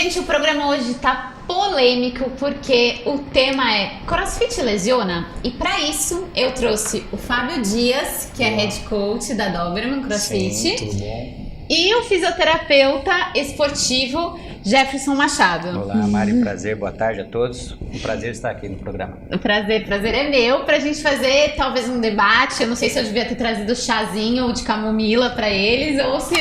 Gente, o programa hoje tá polêmico porque o tema é CrossFit lesiona? E para isso eu trouxe o Fábio Dias, que é head coach da Doberman CrossFit. Sim, tudo bom? E o fisioterapeuta esportivo Jefferson Machado. Olá, Mari, prazer, boa tarde a todos. Um prazer estar aqui no programa. O prazer é meu, pra gente fazer talvez um debate. Eu não sei se eu devia ter trazido chazinho de camomila pra eles ou se...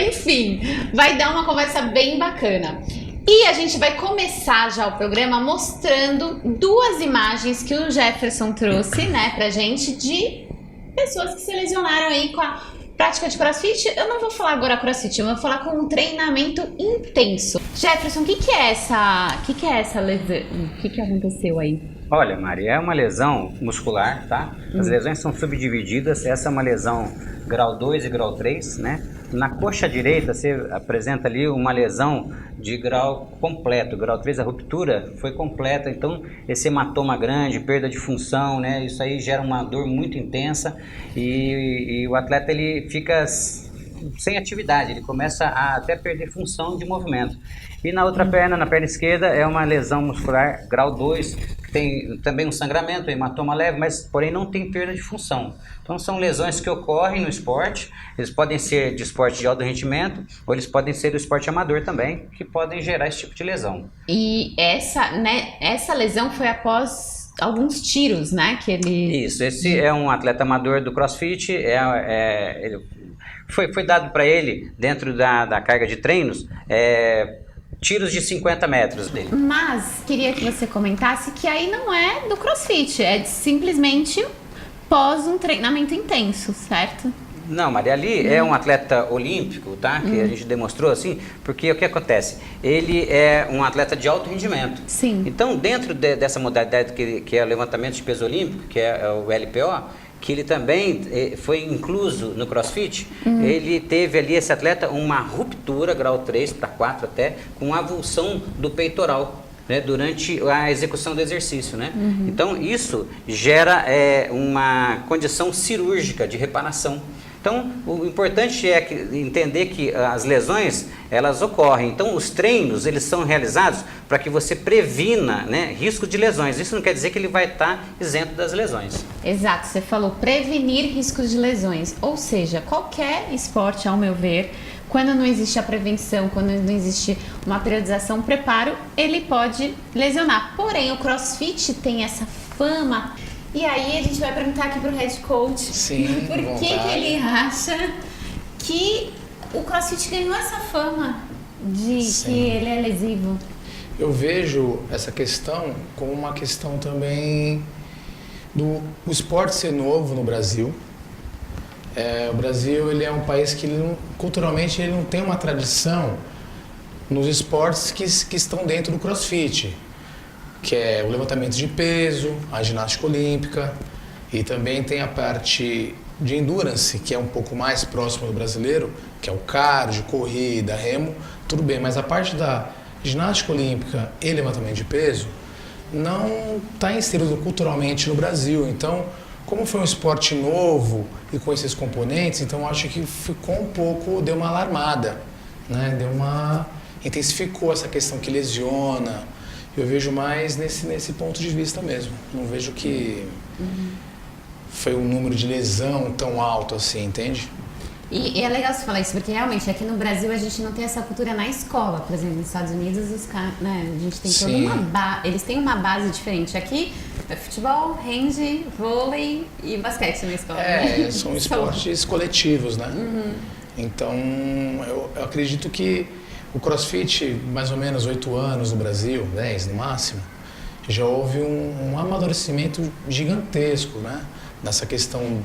Enfim, vai dar uma conversa bem bacana. E a gente vai começar já o programa mostrando duas imagens que o Jefferson trouxe, né, pra gente de pessoas que se lesionaram aí com a prática de CrossFit. Eu não vou falar agora CrossFit, eu vou falar com um treinamento intenso. Jefferson, o que é essa lesão? O que aconteceu aí? Olha, Mari, é uma lesão muscular, tá? As lesões são subdivididas. Essa é uma lesão grau 2 e grau 3, né? Na coxa direita você apresenta ali uma lesão de grau completo. Grau 3, a ruptura foi completa, então esse hematoma grande, perda de função, né? Isso aí gera uma dor muito intensa e o atleta ele fica sem atividade, ele começa a até perder função de movimento. E na outra perna, na perna esquerda, é uma lesão muscular grau 2, que tem também um sangramento, hematoma leve, mas porém não tem perda de função. Então são lesões que ocorrem no esporte, eles podem ser de esporte de alto rendimento, ou eles podem ser do esporte amador também, que podem gerar esse tipo de lesão. E essa lesão foi após alguns tiros, né? Que ele... Isso, esse é um atleta amador do CrossFit, ele foi dado para ele, dentro da carga de treinos, tiros de 50 metros dele. Mas queria que você comentasse que aí não é do CrossFit, é simplesmente pós um treinamento intenso, certo? Não, Maria, ali é um atleta olímpico, tá? Que a gente demonstrou assim, porque o que acontece? Ele é um atleta de alto rendimento. Sim. Então, dentro dessa modalidade que é o levantamento de peso olímpico, que é o LPO, que ele também foi incluso no CrossFit, ele teve ali, esse atleta, uma ruptura, grau 3 para 4 até, com avulsão do peitoral, né, durante a execução do exercício, né? Então, isso gera uma condição cirúrgica de reparação. Então, o importante é entender que as lesões, elas ocorrem. Então, os treinos, eles são realizados para que você previna, né, risco de lesões. Isso não quer dizer que ele vai estar isento das lesões. Exato, você falou prevenir riscos de lesões. Ou seja, qualquer esporte, ao meu ver, quando não existe a prevenção, quando não existe uma periodização, preparo, ele pode lesionar. Porém, o CrossFit tem essa fama. E aí a gente vai perguntar aqui pro head coach. Sim, por que ele acha que o CrossFit ganhou essa fama de que ele é lesivo? Eu vejo essa questão como uma questão também do esporte ser novo no Brasil. O Brasil ele é um país que culturalmente ele não tem uma tradição nos esportes que estão dentro do CrossFit, que é o levantamento de peso, a ginástica olímpica, e também tem a parte de endurance, que é um pouco mais próximo do brasileiro, que é o cardio, corrida, remo, tudo bem, mas a parte da ginástica olímpica e levantamento de peso não está inserido culturalmente no Brasil. Então, como foi um esporte novo e com esses componentes, então acho que ficou um pouco, deu uma alarmada, né? Intensificou essa questão que lesiona. Eu vejo mais nesse ponto de vista mesmo. Não vejo que foi um número de lesão tão alto assim, entende? E é legal você falar isso, porque realmente aqui no Brasil a gente não tem essa cultura na escola. Por exemplo, nos Estados Unidos né, a gente tem toda eles têm uma base diferente. Aqui é futebol, hand, vôlei e basquete na escola. São esportes coletivos, né? Então, eu acredito que o CrossFit, mais ou menos 8 anos no Brasil, 10 no máximo, já houve um amadurecimento gigantesco, né? Nessa questão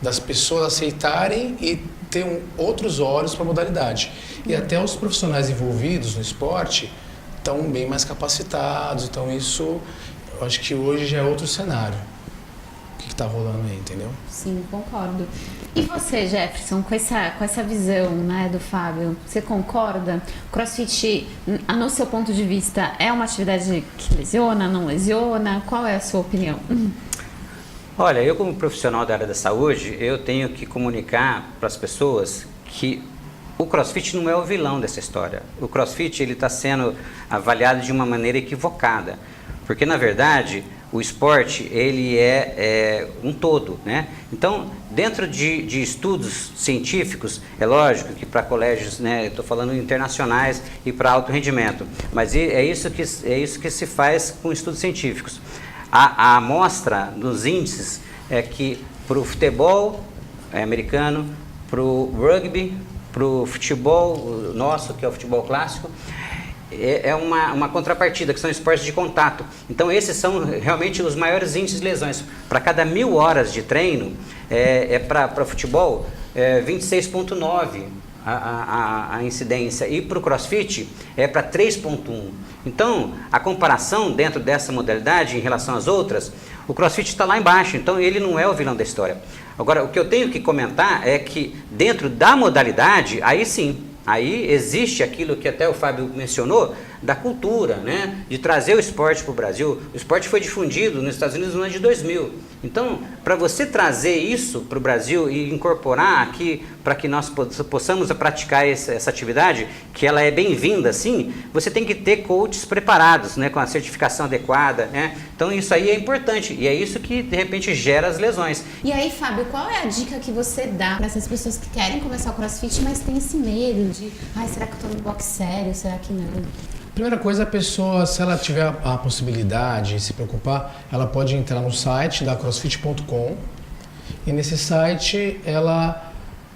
das pessoas aceitarem e ter outros olhos para a modalidade. E até os profissionais envolvidos no esporte estão bem mais capacitados, então isso, eu acho que hoje já é outro cenário. O que está rolando aí, entendeu? Sim, concordo. E você, Jefferson, com essa visão, né, do Fábio, você concorda? CrossFit, no seu ponto de vista, é uma atividade que lesiona, não lesiona? Qual é a sua opinião? Olha, eu como profissional da área da saúde, eu tenho que comunicar para as pessoas que o CrossFit não é o vilão dessa história. O CrossFit ele está sendo avaliado de uma maneira equivocada, porque na verdade o esporte ele é um todo, né? Então, dentro de estudos científicos, é lógico que para colégios, né, estou falando internacionais e para alto rendimento, mas é isso que se faz com estudos científicos. A amostra dos índices é que para o futebol americano, para o rugby, para o futebol nosso, que é o futebol clássico, é uma contrapartida, que são esportes de contato. Então, esses são realmente os maiores índices de lesões. Para cada 1000 horas de treino, para futebol, 26,9 a incidência. E para o CrossFit, é para 3,1. Então, a comparação dentro dessa modalidade em relação às outras, o CrossFit está lá embaixo, então ele não é o vilão da história. Agora, o que eu tenho que comentar é que dentro da modalidade, aí sim, aí existe aquilo que até o Fábio mencionou, da cultura, né? De trazer o esporte para o Brasil. O esporte foi difundido nos Estados Unidos no ano de 2000. Então, para você trazer isso para o Brasil e incorporar aqui, para que nós possamos praticar essa atividade, que ela é bem-vinda, sim, você tem que ter coaches preparados, né? Com a certificação adequada, né? Então, isso aí é importante e é isso que, de repente, gera as lesões. E aí, Fábio, qual é a dica que você dá para essas pessoas que querem começar o CrossFit, mas tem esse medo de, será que eu tô no boxe sério, será que não? Primeira coisa, a pessoa, se ela tiver a possibilidade de se preocupar, ela pode entrar no site da crossfit.com e nesse site ela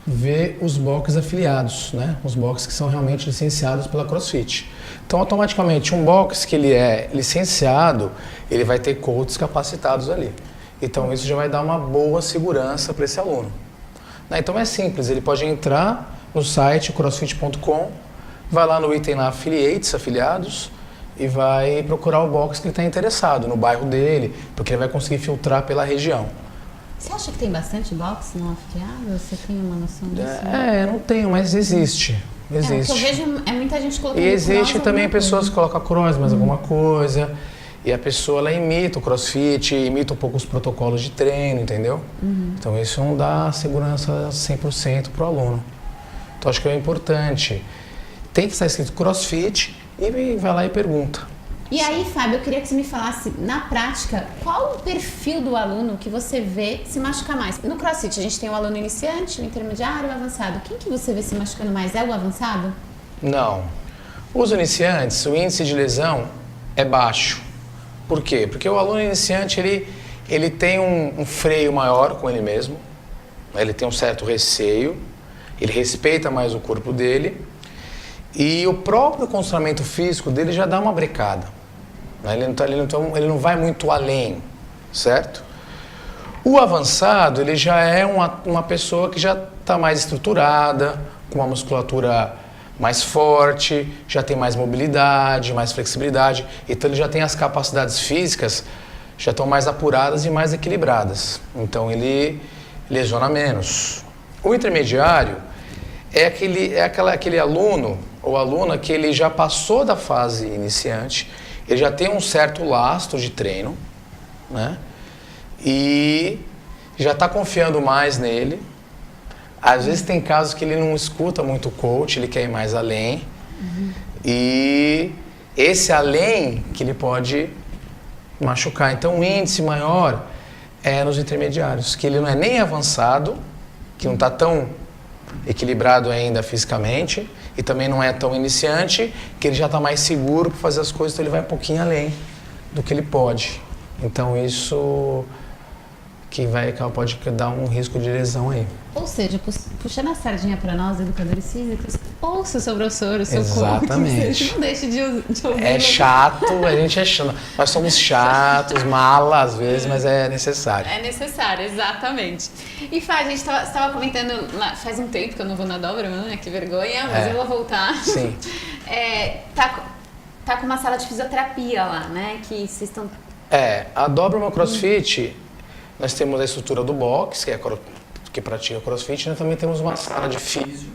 vê os boxes afiliados, né? Os boxes que são realmente licenciados pela CrossFit. Então, automaticamente, um box que ele é licenciado, ele vai ter coaches capacitados ali. Então, isso já vai dar uma boa segurança para esse aluno. Então, é simples, ele pode entrar no site crossfit.com, vai lá no item lá, affiliates, afiliados, e vai procurar o box que ele está interessado, no bairro dele, porque ele vai conseguir filtrar pela região. Você acha que tem bastante box não afiliado? Você tem uma noção disso? Não tenho, mas existe. Existe. O que eu vejo é muita gente colocando E existe cross também pessoas coisa. que colocam cross, mais alguma coisa, e a pessoa ela imita o CrossFit, imita um pouco os protocolos de treino, entendeu? Então isso não dá segurança 100% para o aluno. Então acho que é importante. Tem que estar escrito CrossFit e vai lá e pergunta. E aí, Fábio, eu queria que você me falasse, na prática, qual o perfil do aluno que você vê se machucar mais? No CrossFit, a gente tem o aluno iniciante, o intermediário e o avançado. Quem que você vê se machucando mais? É o avançado? Não. Os iniciantes, o índice de lesão é baixo. Por quê? Porque o aluno iniciante, ele tem um freio maior com ele mesmo, ele tem um certo receio, ele respeita mais o corpo dele, e o próprio condicionamento físico dele já dá uma brecada. Ele não vai muito além, certo? O avançado, ele já é uma pessoa que já está mais estruturada, com uma musculatura mais forte, já tem mais mobilidade, mais flexibilidade, então ele já tem as capacidades físicas, já estão mais apuradas e mais equilibradas. Então ele lesiona menos. O intermediário é aquele aluno ou aluna que ele já passou da fase iniciante, ele já tem um certo lastro de treino, né? E já está confiando mais nele. Às vezes tem casos que ele não escuta muito o coach, ele quer ir mais além. E esse além que ele pode machucar. Então o índice maior é nos intermediários, que ele não é nem avançado, que não está tão equilibrado ainda fisicamente, e também não é tão iniciante, que ele já está mais seguro para fazer as coisas, então ele vai um pouquinho além do que ele pode. Então isso que pode dar um risco de lesão aí. Ou seja, puxando a sardinha para nós, educadores físicos, ouça o seu professor, o seu coach. Exatamente. Não deixe de ouvir. É chato, a gente é chato. Nós somos chatos, mala às vezes, mas é necessário. É necessário, exatamente. E Fá, a gente estava comentando, faz um tempo que eu não vou na dobra, né? Que vergonha, mas eu vou voltar. Sim. Tá com uma sala de fisioterapia lá, né? Que vocês estão... A Dobra CrossFit, nós temos a estrutura do box, que pratica CrossFit, nós também temos uma sala de físio,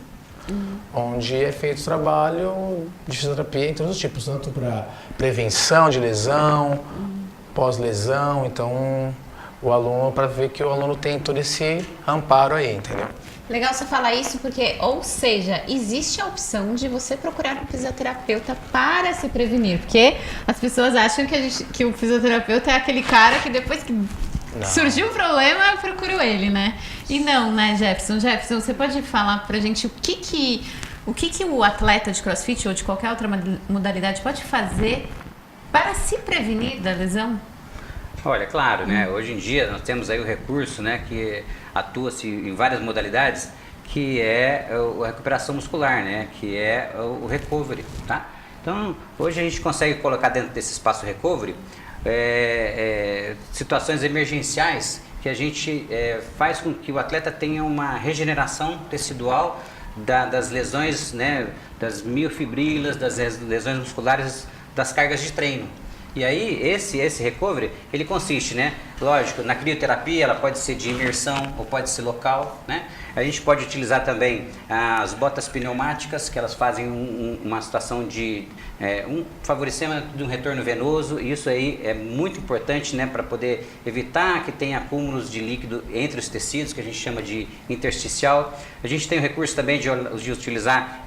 onde é feito trabalho de fisioterapia em todos os tipos, tanto para prevenção de lesão, pós-lesão. Então, o aluno, para ver que o aluno tem todo esse amparo aí, entendeu? Legal você falar isso porque, ou seja, existe a opção de você procurar um fisioterapeuta para se prevenir. Porque as pessoas acham que o fisioterapeuta é aquele cara que depois que surgiu o problema, eu procuro ele, né? E não, né, Jefferson? Jefferson, você pode falar pra gente o que o atleta de CrossFit ou de qualquer outra modalidade pode fazer para se prevenir da lesão? Olha, claro, né? Hoje em dia nós temos aí o recurso, né, que atua-se em várias modalidades, que é a recuperação muscular, né, que é o recovery, tá? Então, hoje a gente consegue colocar dentro desse espaço recovery situações emergenciais que a gente faz com que o atleta tenha uma regeneração tecidual das lesões, né, das miofibrilas, das lesões musculares, das cargas de treino. E aí, esse recovery, ele consiste, né? Lógico, na crioterapia ela pode ser de imersão ou pode ser local, né? A gente pode utilizar também as botas pneumáticas, que elas fazem uma situação de favorecimento de um retorno venoso, e isso aí é muito importante, né? Para poder evitar que tenha acúmulos de líquido entre os tecidos, que a gente chama de intersticial. A gente tem o recurso também de utilizar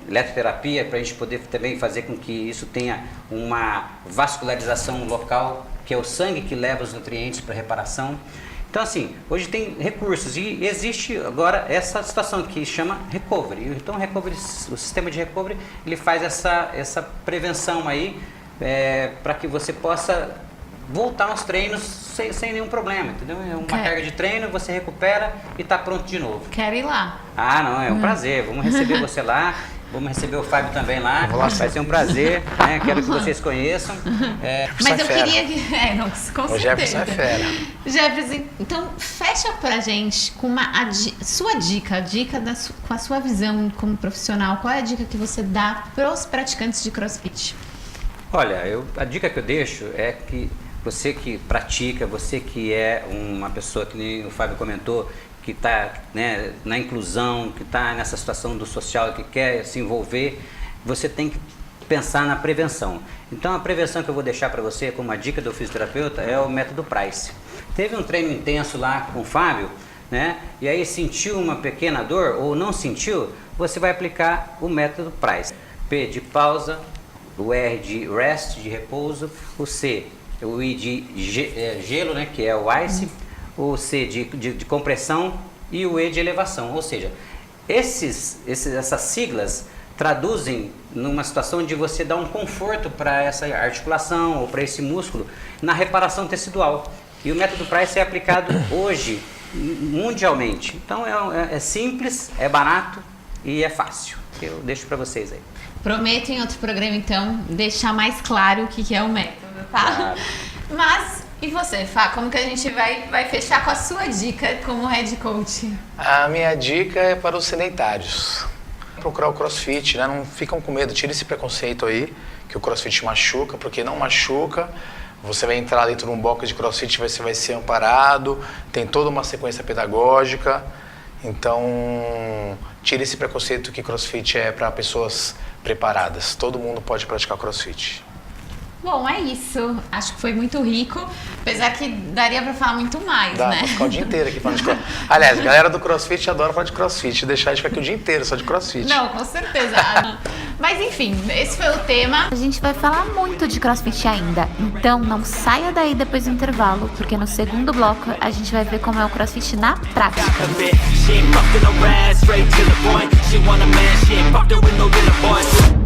eletroterapia, para a gente poder também fazer com que isso tenha uma vascularização local, que é o sangue que leva os nutrientes para reparação. Então, assim, hoje tem recursos e existe agora essa situação que chama recovery. Então, o sistema de recovery, ele faz essa prevenção aí para que você possa voltar aos treinos sem nenhum problema, entendeu? É uma carga de treino, você recupera e está pronto de novo. Quero ir lá. Ah, não, é um prazer. Vamos receber você lá. Vamos receber o Fábio também lá. Vai ser um prazer, né? Quero que vocês conheçam. Mas eu queria que... com certeza. O Jefferson é fera. Jefferson, então fecha pra gente com sua dica, com a sua visão como profissional. Qual é a dica que você dá pros praticantes de CrossFit? Olha, a dica que eu deixo é que você que pratica, você que é uma pessoa, que nem o Fábio comentou, que está, né, na inclusão, que está nessa situação do social, que quer se envolver, você tem que pensar na prevenção. Então, a prevenção que eu vou deixar para você como uma dica do fisioterapeuta é o método Price. Teve um treino intenso lá com o Fábio, né, e aí sentiu uma pequena dor ou não sentiu, você vai aplicar o método Price. P de pausa, o R de rest, de repouso, o C, o I de gelo, né, que é o ice, o C de compressão e o E de elevação. Ou seja, essas siglas traduzem numa situação de você dar um conforto para essa articulação ou para esse músculo na reparação tecidual. E o método Price é aplicado hoje mundialmente. Então é simples, é barato e é fácil. Eu deixo para vocês aí. Prometo em outro programa, então, deixar mais claro o que é o método, tá? Claro. Mas... E você, Fá, como que a gente vai fechar com a sua dica como head coach? A minha dica é para os sedentários. Procurar o CrossFit, né? Não ficam com medo, tira esse preconceito aí, que o CrossFit machuca, porque não machuca. Você vai entrar dentro de um box de CrossFit, você vai ser amparado, tem toda uma sequência pedagógica. Então, tire esse preconceito que CrossFit é para pessoas preparadas. Todo mundo pode praticar CrossFit. Bom, é isso. Acho que foi muito rico, apesar que daria pra falar muito mais, Dá, né? pra ficar o dia inteiro aqui falando de CrossFit. Aliás, a galera do CrossFit adora falar de CrossFit, deixar a gente ficar aqui o dia inteiro só de CrossFit. Não, com certeza. Mas enfim, esse foi o tema. A gente vai falar muito de CrossFit ainda, então não saia daí depois do intervalo, porque no segundo bloco a gente vai ver como é o CrossFit na prática. She ain't fucking around, straight to the point. She want a man, she ain't fucked her with no little boys.